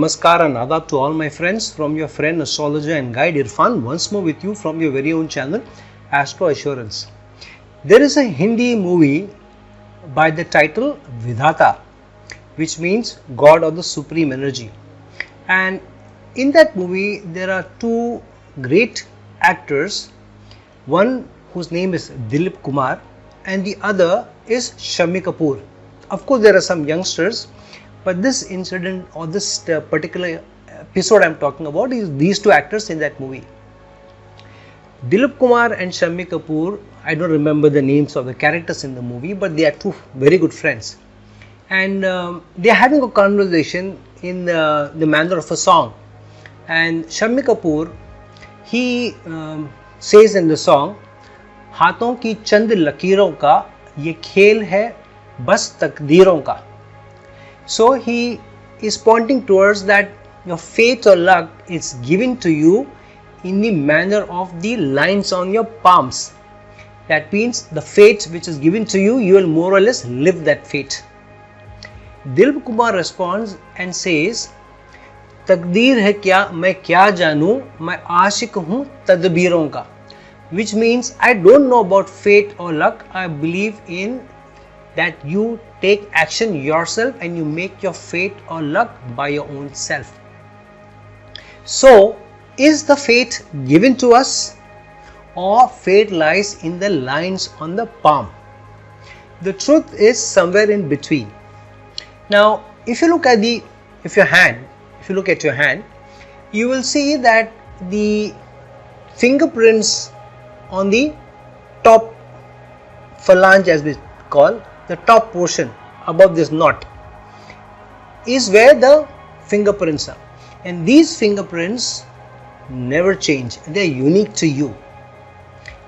Namaskar and Adab to all my friends from your friend astrologer and guide Irfan once more with you from your very own channel Astro Assurance. There is a Hindi movie by the title Vidhata, which means God or the Supreme Energy, and in that movie there are two great actors, one whose name is Dilip Kumar and the other is Shammi Kapoor. Of course there are some youngsters, but this incident or this particular episode I am talking about is these two actors in that movie. Dilip Kumar and Shammi Kapoor, I don't remember the names of the characters in the movie, but they are two very good friends, and they are having a conversation in the manner of a song. And Shammi Kapoor, he says in the song, हाथों की चंद लकीरों का ये खेल है बस तकदीरों का. So he is pointing towards that your fate or luck is given to you in the manner of the lines on your palms. That means the fate which is given to you, you will more or less live that fate. Dilip Kumar responds and says, तकदीर है क्या मैं क्या जानूं मैं आशिक हूं तदबीरों का, which means I don't know about fate or luck. I believe in that you take action yourself and you make your fate or luck by your own self. So, is the fate given to us or fate lies in the lines on the palm? The truth is somewhere in between. Now, if you look at your hand, you will see that the fingerprints on the top phalange, as we call the top portion above this knot, is where the fingerprints are, and these fingerprints never change. They are unique to you,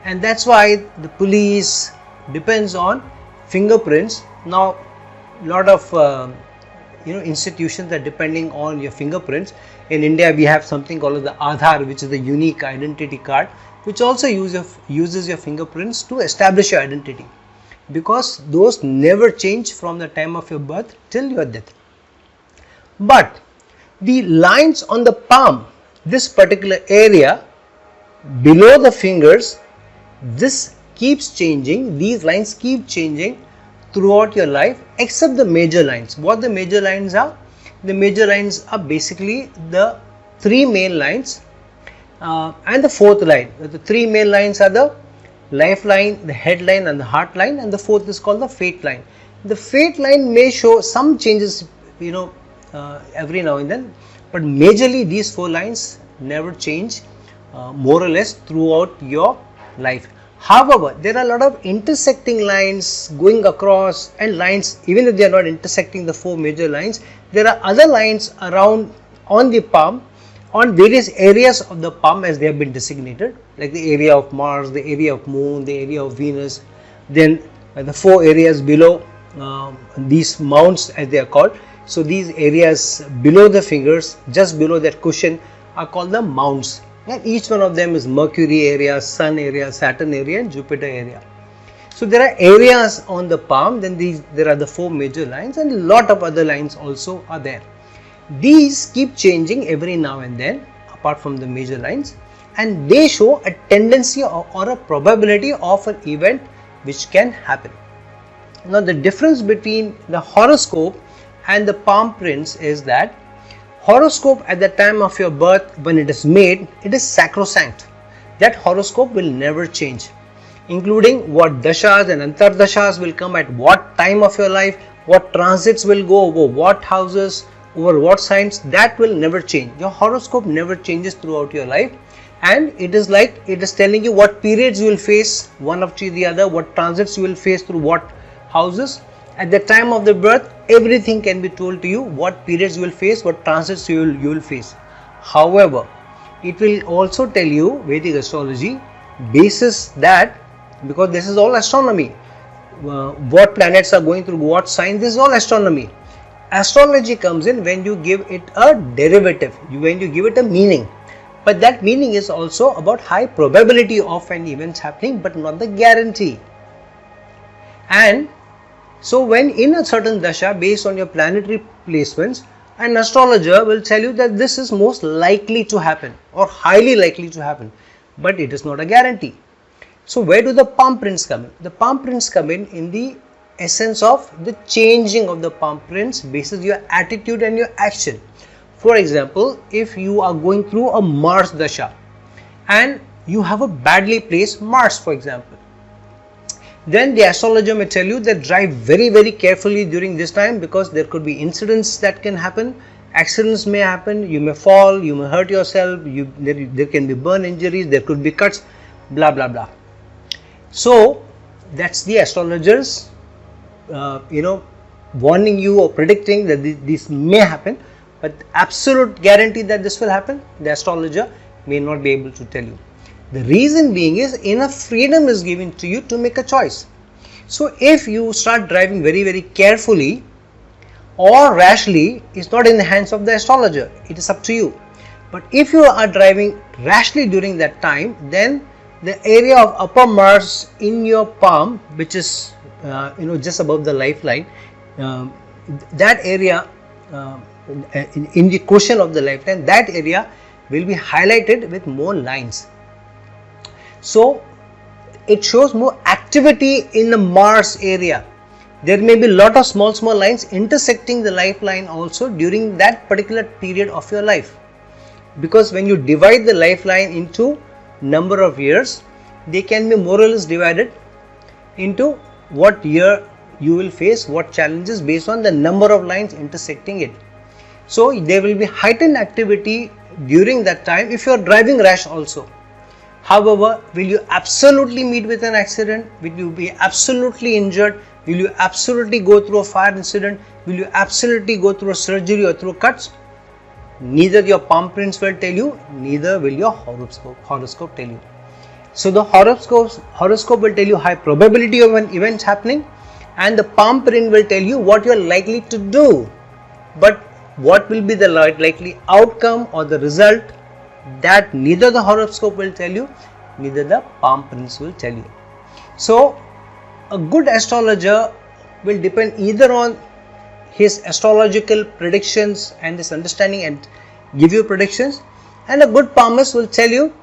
and that's why the police depends on fingerprints. Now, lot of institutions are depending on your fingerprints. In India, we have something called the Aadhaar, which is the unique identity card, which also uses your fingerprints to establish your identity, because those never change from the time of your birth till your death. But the lines on the palm, this particular area below the fingers, this keeps changing. These lines keep changing throughout your life, except the major lines. What the major lines are? The major lines are basically the three main lines and the fourth line. The three main lines are the lifeline, the headline and the heart line, and the fourth is called the fate line. The fate line may show some changes every now and then, but majorly these four lines never change more or less throughout your life. However, there are a lot of intersecting lines going across, and lines, even if they are not intersecting the four major lines, there are other lines around on the palm, on various areas of the palm as they have been designated, like the area of Mars, the area of Moon, the area of Venus, then the four areas below, these mounts as they are called. So these areas below the fingers, just below that cushion, are called the mounts, and each one of them is Mercury area, Sun area, Saturn area and Jupiter area. So there are areas on the palm, then there are the four major lines, and a lot of other lines also are there. These keep changing every now and then apart from the major lines, and they show a tendency or a probability of an event which can happen. Now, the difference between the horoscope and the palm prints is that horoscope at the time of your birth, when it is made, it is sacrosanct. That horoscope will never change, including what dashas and antardashas will come at what time of your life, what transits will go over what houses, over what signs, that will never change. Your horoscope never changes throughout your life, and it is like it is telling you what periods you will face one after the other, what transits you will face through what houses. At the time of the birth, everything can be told to you, what periods you will face, what transits you will face. However, it will also tell you, Vedic astrology basis that, because this is all astronomy, what planets are going through what signs, this is all astronomy. Astrology comes in when you give it a derivative, when you give it a meaning, but that meaning is also about high probability of an event happening, but not the guarantee. And So when in a certain dasha, based on your planetary placements, An astrologer will tell you that this is most likely to happen or highly likely to happen, but it is not a guarantee. So where do the palm prints come in? The palm prints come in the essence of the changing of the palm prints basis your attitude and your action. For example, if you are going through a Mars Dasha and you have a badly placed Mars, for example, then the astrologer may tell you that drive very carefully during this time, because there could be incidents that can happen, accidents may happen, you may fall, you may hurt yourself, there can be burn injuries, there could be cuts, blah blah blah. So that's the astrologers warning you or predicting that this may happen, but absolute guarantee that this will happen, the astrologer may not be able to tell you. The reason being is enough freedom is given to you to make a choice. So if you start driving very carefully or rashly, it's not in the hands of the astrologer, it is up to you. But if you are driving rashly during that time, then the area of upper Mars in your palm, which is just above the lifeline, that area in the cushion of the lifeline, that area will be highlighted with more lines. So it shows more activity in the Mars area. There may be a lot of small lines intersecting the lifeline also during that particular period of your life, because when you divide the lifeline into number of years, they can be more or less divided into what year you will face what challenges based on the number of lines intersecting it. So there will be heightened activity during that time if you are driving rash also. However, will you absolutely meet with an accident? Will you be absolutely injured? Will you absolutely go through a fire incident? Will you absolutely go through a surgery or through cuts? Neither your palm prints will tell you, neither will your horoscope tell you. So the horoscope will tell you high probability of an event happening, and the palm print will tell you what you are likely to do. But what will be the likely outcome or the result, that neither the horoscope will tell you, neither the palm prints will tell you. So a good astrologer will depend either on his astrological predictions and his understanding and give you predictions, and a good palmist will tell you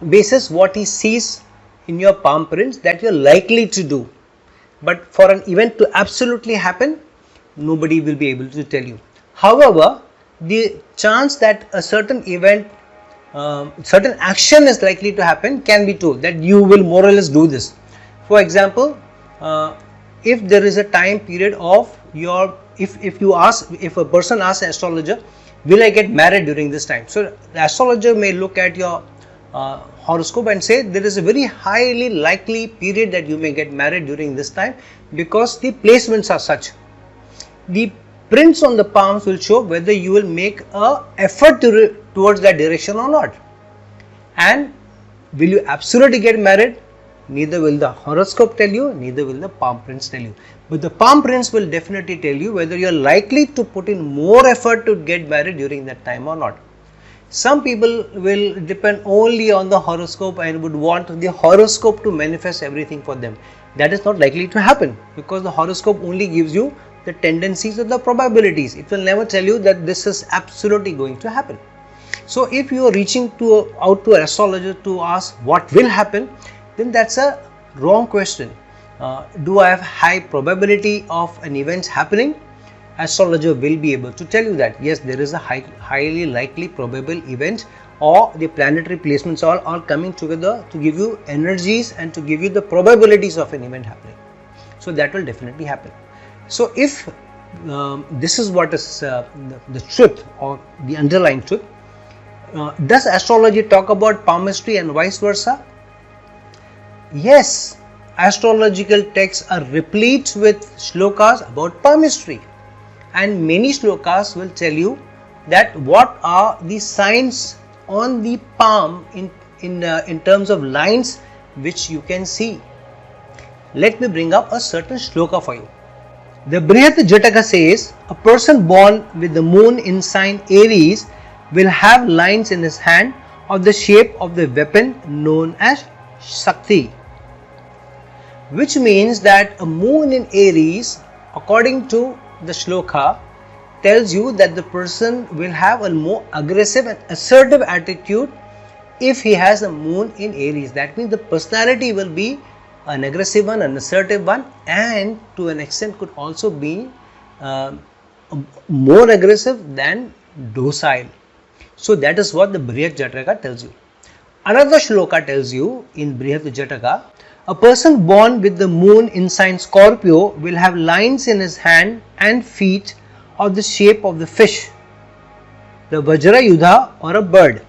basis what he sees in your palm prints that you are likely to do. But for an event to absolutely happen, nobody will be able to tell you. However, the chance that a certain event, certain action is likely to happen can be told, that you will more or less do this. For example, if there is a time period of your, if a person asks an astrologer, will I get married during this time? So the astrologer may look at your horoscope and say there is a very highly likely period that you may get married during this time, because the placements are such. The prints on the palms will show whether you will make a effort towards that direction or not. And will you absolutely get married? Neither will the horoscope tell you, neither will the palm prints tell you. But the palm prints will definitely tell you whether you are likely to put in more effort to get married during that time or not. Some people will depend only on the horoscope and would want the horoscope to manifest everything for them. That is not likely to happen, because the horoscope only gives you the tendencies or the probabilities. It will never tell you that this is absolutely going to happen. So if you are reaching out to an astrologer to ask what will happen, then that's a wrong question. Do I have high probability of an event happening? Astrologer will be able to tell you that yes, there is a highly likely probable event, or the planetary placements are coming together to give you energies and to give you the probabilities of an event happening. So that will definitely happen. So if this is what is the truth or the underlying truth, does astrology talk about palmistry and vice versa? Yes, astrological texts are replete with shlokas about palmistry, and many shlokas will tell you that what are the signs on the palm in terms of lines which you can see. Let me bring up a certain shloka for you. The Brihat Jataka says, a person born with the moon in sign Aries will have lines in his hand of the shape of the weapon known as Shakti, which means that a moon in Aries, according to the shloka, tells you that the person will have a more aggressive and assertive attitude if he has a moon in Aries. That means the personality will be an aggressive one, an assertive one, and to an extent could also be more aggressive than docile. So that is what the Brihat Jataka tells you. Another shloka tells you in Brihat Jataka, a person born with the moon in sign Scorpio will have lines in his hand and feet of the shape of the fish, the Vajrayudha, or a bird.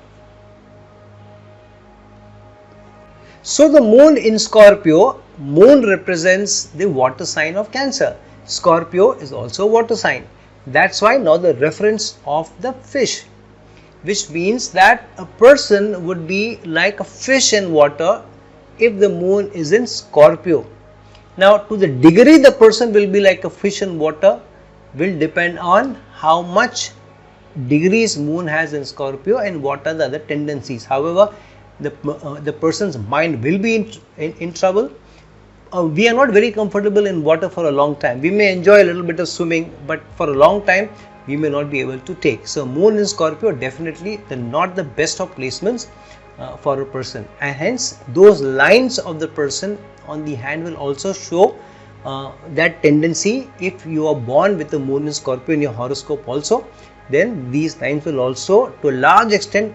So the moon in Scorpio, moon represents the water sign of Cancer. Scorpio is also a water sign. That's why now the reference of the fish, which means that a person would be like a fish in water if the moon is in Scorpio. Now to the degree the person will be like a fish in water will depend on how much degrees moon has in Scorpio and what are the other tendencies. However, the person's mind will be in trouble. We are not very comfortable in water for a long time. We may enjoy a little bit of swimming, but for a long time we may not be able to take. So moon in Scorpio definitely not the best of placements for a person, and hence those lines of the person on the hand will also show that tendency. If you are born with the moon in Scorpio in your horoscope also, then these lines will also to a large extent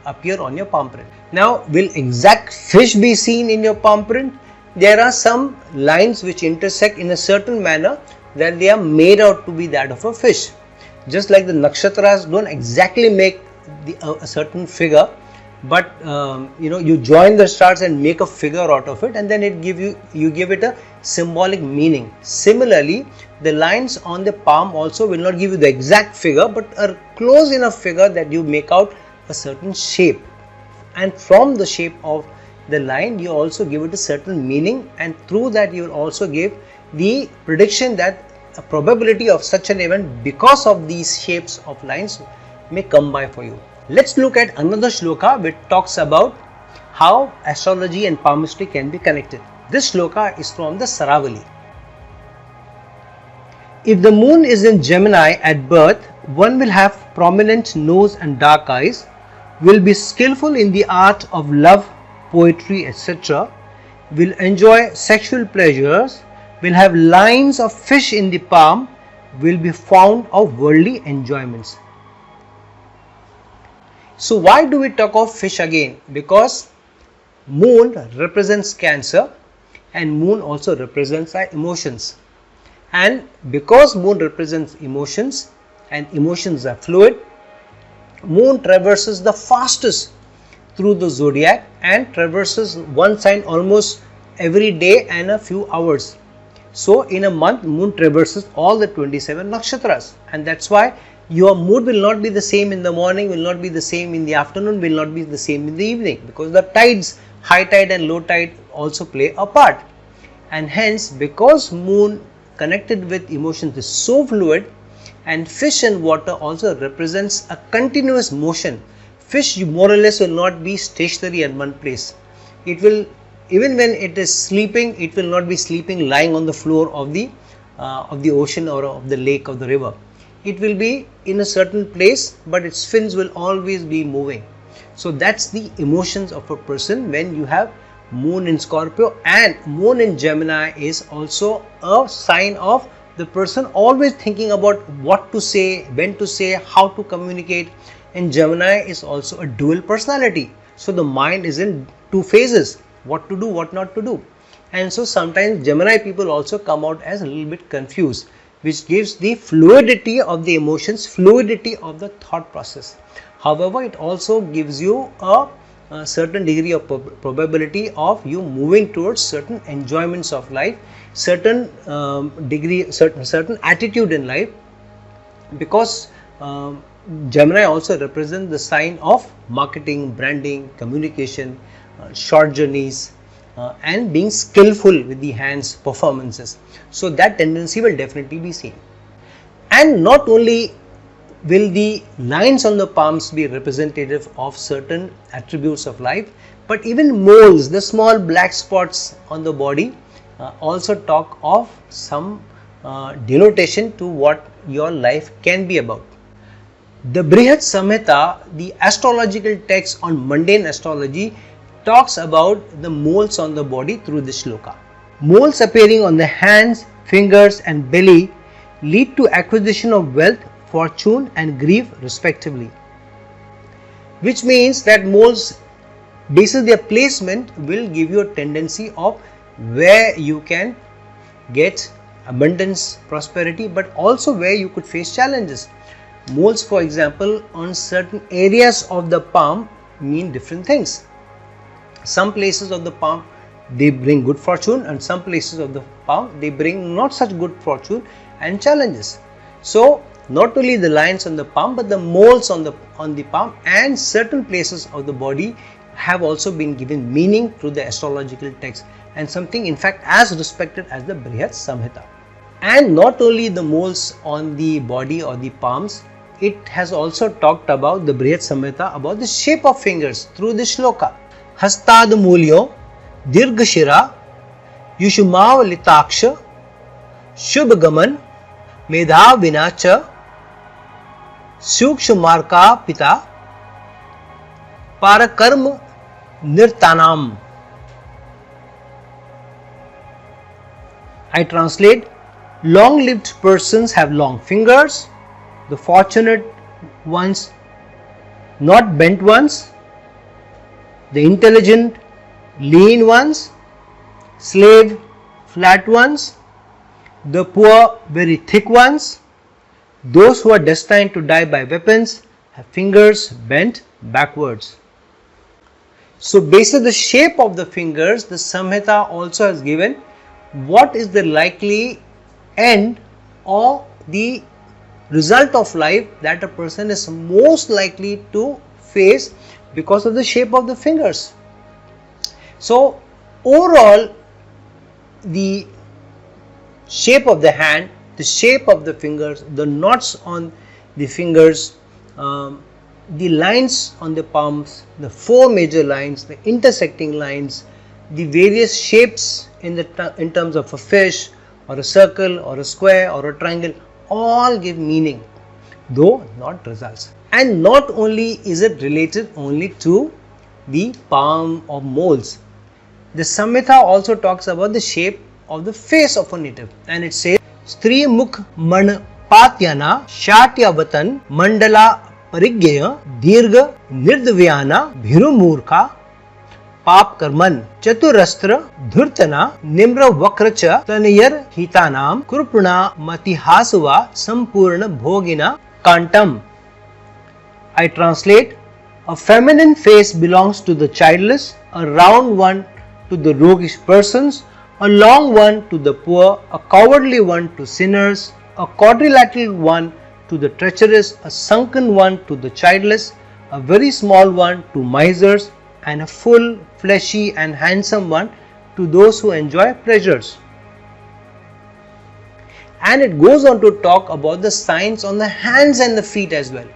appear on your palm print. Now, will exact fish be seen in your palm print? There are some lines which intersect in a certain manner that they are made out to be that of a fish. Just like the nakshatras don't exactly make a certain figure, but you join the stars and make a figure out of it, and then you give it a symbolic meaning. Similarly, the lines on the palm also will not give you the exact figure, but a close enough figure that you make out a certain shape, and from the shape of the line you also give it a certain meaning, and through that you will also give the prediction that a probability of such an event because of these shapes of lines may come by for you. Let's look at another shloka which talks about how astrology and palmistry can be connected. This shloka is from the Saravali. If the moon is in Gemini at birth, one will have prominent nose and dark eyes, will be skillful in the art of love, poetry, etc., will enjoy sexual pleasures, will have lines of fish in the palm, will be fond of worldly enjoyments. So why do we talk of fish again? Because moon represents Cancer and moon also represents our emotions. And because moon represents emotions and emotions are fluid, moon traverses the fastest through the zodiac and traverses one sign almost every day and a few hours. So in a month, moon traverses all the 27 nakshatras, and that's why your mood will not be the same in the morning, will not be the same in the afternoon, will not be the same in the evening, because the tides, high tide and low tide, also play a part. And hence, because moon connected with emotions is so fluid, and fish and water also represents a continuous motion. Fish more or less will not be stationary at one place. It will, even when it is sleeping, it will not be sleeping lying on the floor of the ocean or of the lake or the river. It will be in a certain place, but its fins will always be moving. So that's the emotions of a person when you have moon in Scorpio, and moon in Gemini is also a sign of the person always thinking about what to say, when to say, how to communicate. And Gemini is also a dual personality. So the mind is in two phases, what to do, what not to do. And so sometimes Gemini people also come out as a little bit confused, which gives the fluidity of the emotions, fluidity of the thought process. However, it also gives you a certain degree of probability of you moving towards certain enjoyments of life, certain degree, certain attitude in life, because Gemini also represents the sign of marketing, branding, communication, short journeys, and being skillful with the hands, performances. So that tendency will definitely be seen. And not only will the lines on the palms be representative of certain attributes of life, but even moles, the small black spots on the body, also talk of some denotation to what your life can be about. The Brihat Samhita, the astrological text on mundane astrology, talks about the moles on the body through this shloka. Moles appearing on the hands, fingers and belly lead to acquisition of wealth, fortune and grief respectively. Which means that moles, based on their placement, will give you a tendency of where you can get abundance, prosperity, but also where you could face challenges. Moles, for example, on certain areas of the palm mean different things. Some places of the palm they bring good fortune, and some places of the palm they bring not such good fortune and challenges. So not only the lines on the palm, but the moles on the palm and certain places of the body have also been given meaning through the astrological text, and something in fact as respected as the Brihat Samhita. And not only the moles on the body or the palms, it has also talked about the Brihat Samhita about the shape of fingers through the shloka. Hastad mulyo dirghashira yushmav litaksha shubhagaman medha vinacha sukshmarka pita parakarm nirtanam. I translate: long-lived persons have long fingers, the fortunate ones not bent ones, the intelligent lean ones, slave flat ones, the poor very thick ones. Those who are destined to die by weapons have fingers bent backwards. So based on the shape of the fingers, the Samhita also has given what is the likely end or the result of life that a person is most likely to face because of the shape of the fingers. So overall, the shape of the hand, the shape of the fingers, the knots on the fingers, the lines on the palms, the four major lines, the intersecting lines, the various shapes in terms of a fish or a circle or a square or a triangle, all give meaning, though not results. And not only is it related only to the palm or moles, the Samhita also talks about the shape of the face of a native, and it says Stri Mukh Man Patyana Shatyavatan Mandala Parigya Dirgha Nirdvyana Bhirumurka Pap Karman Chaturastra Dhurtana Nimra Vakracha Tanayar Hitanam Kurpuna Matihasuva Sampurna Bhogina Kantam. I translate: a feminine face belongs to the childless, a round one to the roguish persons, a long one to the poor, a cowardly one to sinners, a quadrilateral one to the treacherous, a sunken one to the childless, a very small one to misers, and a full, fleshy and handsome one to those who enjoy pleasures. And it goes on to talk about the signs on the hands and the feet as well.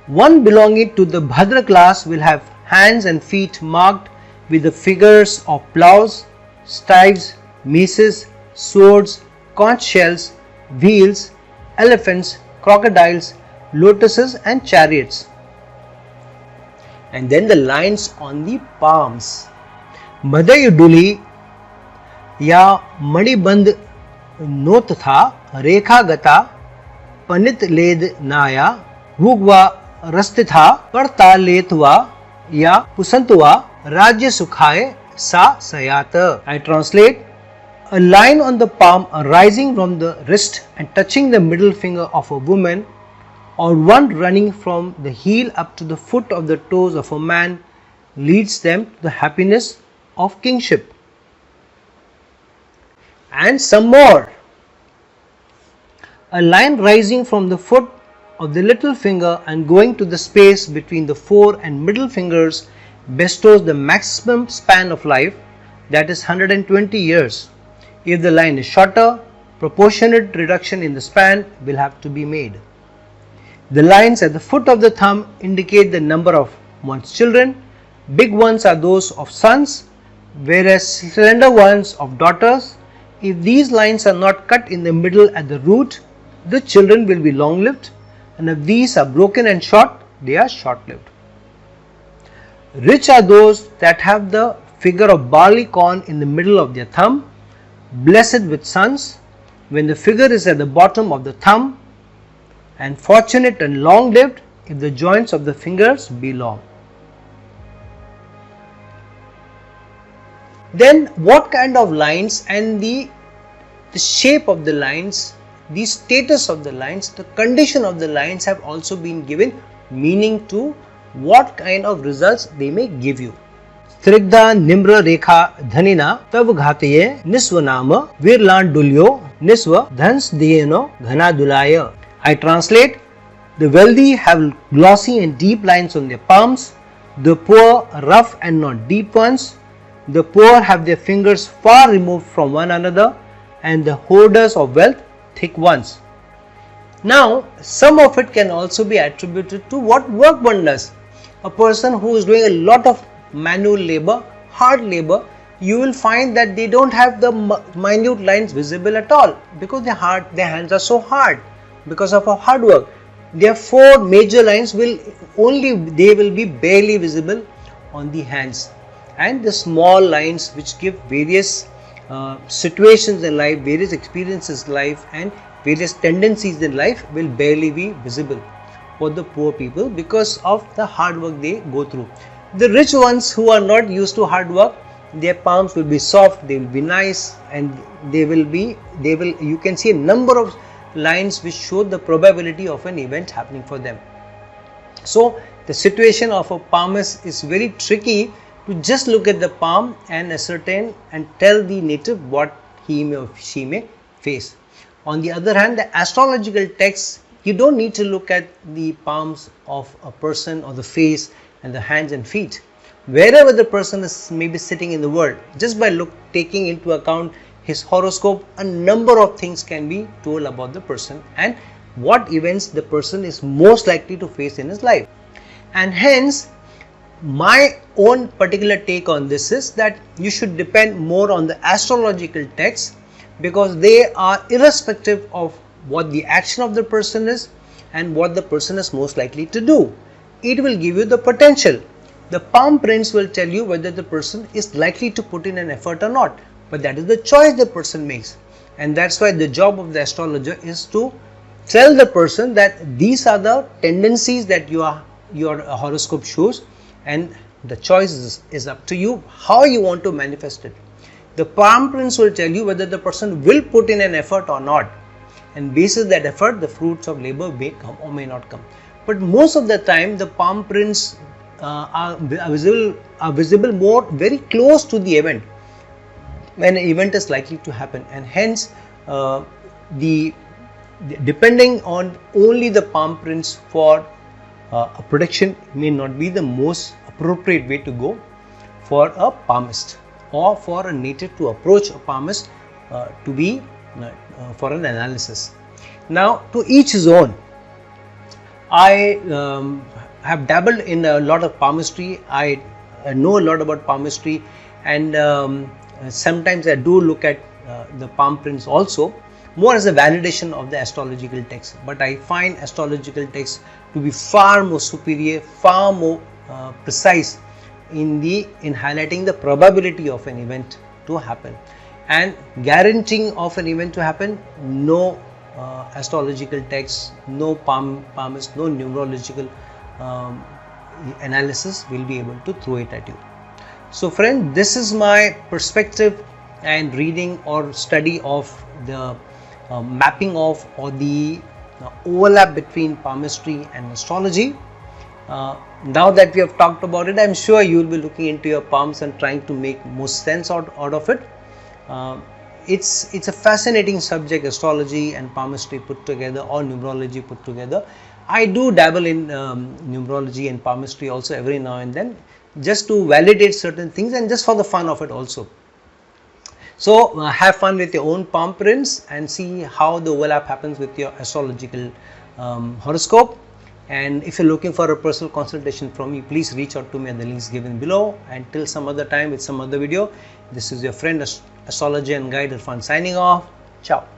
One belonging to the Bhadra class will have hands and feet marked with the figures of plows, staves, maces, swords, conch shells, wheels, elephants, crocodiles, lotuses and chariots. And then the lines on the palms. Madayuduli ya Madiband Notha Rekha Gata Panit Led Naya Hugwa Rastitha Parta Letwa ya Pusantwa Rajya Sukhaye Sa Sayata. I translate: a line on the palm arising from the wrist and touching the middle finger of a woman, or one running from the heel up to the foot of the toes of a man, leads them to the happiness of kingship. And some more. A line rising from the foot of the little finger and going to the space between the fore and middle fingers bestows the maximum span of life, that is 120 years. If the line is shorter, proportionate reduction in the span will have to be made. The lines at the foot of the thumb indicate the number of one's children. Big ones are those of sons, whereas slender ones of daughters. If these lines are not cut in the middle at the root, the children will be long lived, and if these are broken and short, they are short lived. Rich are those that have the figure of barley corn in the middle of their thumb, blessed with sons, when the figure is at the bottom of the thumb, and fortunate and long lived if the joints of the fingers be long. Then what kind of lines and the shape of the lines, the status of the lines, the condition of the lines have also been given meaning to what kind of results they may give you. Strigda Nimra Rekha Dhanina Tav Ghataye Niswanama Virlan Dulyo Niswa Dhans Diyeno Ghana Dulaya. I translate: the wealthy have glossy and deep lines on their palms, the poor rough and not deep ones. The poor have their fingers far removed from one another, and the hoarders of wealth thick ones. Now, some of it can also be attributed to what work one does. A person who is doing a lot of manual labor, hard labor, you will find that they don't have the minute lines visible at all because their hands are so hard because of our hard work. Their four major lines will be barely visible on the hands, and the small lines which give various situations in life, various experiences in life, and various tendencies in life will barely be visible for the poor people because of the hard work they go through. The rich ones who are not used to hard work, their palms will be soft, they will be nice, and you can see a number of lines which show the probability of an event happening for them. So the situation of a palmist is very tricky to just look at the palm and ascertain and tell the native what he may or she may face. On the other hand, the astrological texts, you don't need to look at the palms of a person or the face and the hands and feet. Wherever the person is maybe sitting in the world, just by taking into account his horoscope, a number of things can be told about the person and what events the person is most likely to face in his life. And hence, my own particular take on this is that you should depend more on the astrological texts because they are irrespective of what the action of the person is and what the person is most likely to do. It will give you the potential. The palm prints will tell you whether the person is likely to put in an effort or not, but that is the choice the person makes, and that's why the job of the astrologer is to tell the person that these are the tendencies that your horoscope shows, and the choice is up to you how you want to manifest it. The palm prints will tell you whether the person will put in an effort or not, and basis that effort the fruits of labor may come or may not come. But most of the time the palm prints are visible more very close to the event when an event is likely to happen, and hence depending on only the palm prints for a prediction may not be the most appropriate way to go for a palmist or for a native to approach a palmist for an analysis. Now, to each his own. I have dabbled in a lot of palmistry. I know a lot about palmistry, and sometimes I do look at the palm prints also more as a validation of the astrological text, but I find astrological text to be far more superior, far more precise in highlighting the probability of an event to happen, and guaranteeing of an event to happen. No astrological text, no palmist, no numerological analysis will be able to throw it at you. So friend, this is my perspective and reading or study of the mapping of or the overlap between palmistry and astrology. Now that we have talked about it, I am sure you will be looking into your palms and trying to make most sense out of it. It's a fascinating subject, astrology and palmistry put together, or numerology put together. I do dabble in numerology and palmistry also every now and then, just to validate certain things and just for the fun of it also. So have fun with your own palm prints and see how the overlap happens with your astrological horoscope. And if you're looking for a personal consultation from me, please reach out to me at the links given below. And till some other time with some other video, this is your friend astrologer and guide Irfan signing off. Ciao.